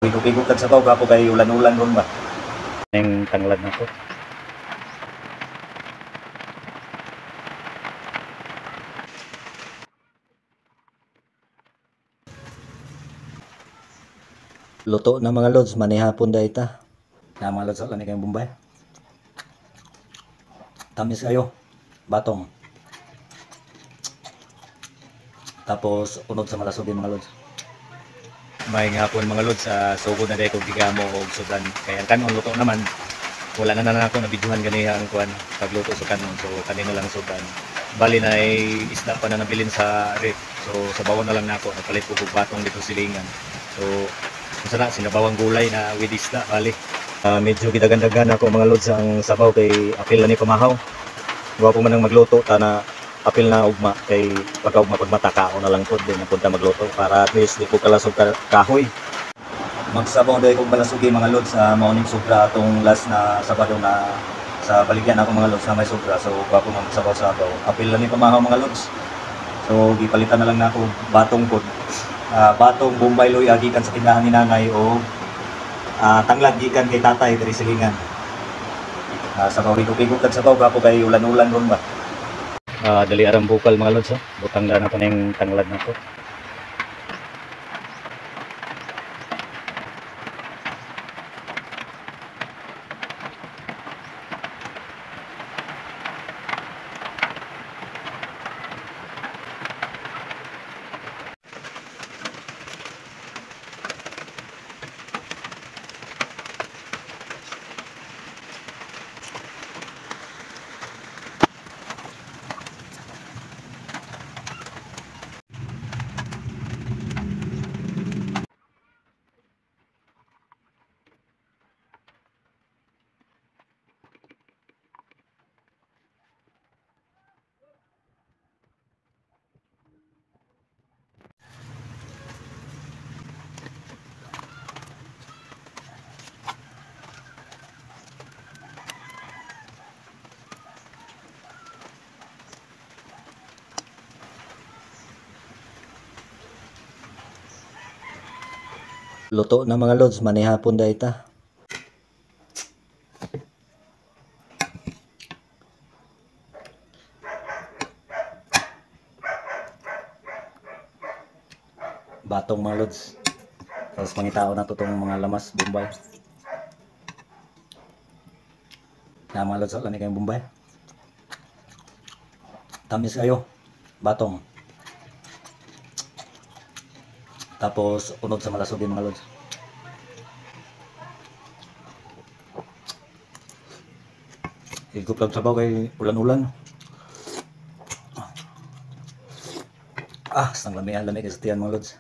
bigog-bigog kag sabaw gapo kay ulan-ulan ron ba. Ning tanglad na ko. Luto na mga lods, manihapon da ita. Na mga lods, wala ni kayong Bombay. Tamis kayo, batong. Tapos unod sa malasugin mga lods. May hapon mga lods, sugod na dahil kong gigamo o sudan. Kaya kanon luto naman, wala na ako nabidyohan ganiha ang kuan pagluto sa kanon. So kanino lang sudan. Bali na ay isda pa na nabilin sa rip. So sa bawon na lang nako, napalit ko batong dito silingan. So masana sinabawang gulay na with isda bali. Medyo gidagandagan ako mga lods ang sabaw kay apil na ni pamahaw. Guwapo man ang magluto ta na apil na ugma kay pagkaugma pagmata kao na lang pod din punta magluto para at least di ko kalasog kahoy. Magsabaw dahil kong balasugi mga lods sa morning sobra atong last na Sabado na sa baligyan ako mga lods na may sobra. So guwapo man magsabaw-sabaw. Apil na ni pamahaw mga lods. So gipalitan na lang na ako batong pod. Batong Bombay Luya gikan sa tindahan ni nanay o tanglad gikan kay tatay diri silingan. Sabaw bigog-bigog kag sabaw gapo kay ulan-ulan ron ba. Dali arang bukal mga lods, butang na nato ning tanglad nato. Luto na mga lods, manihapon da ita. Batong mga lods. Tapos pangitao na to tong mga lamas Bombay. Na mga lods, wala ni kayong Bombay. Tamis kayo, batong. Tapos unod sa malasugin mga lods. Higop lang sabaw kay ulan-ulan. Sang lami kay sa tiyan mga lods.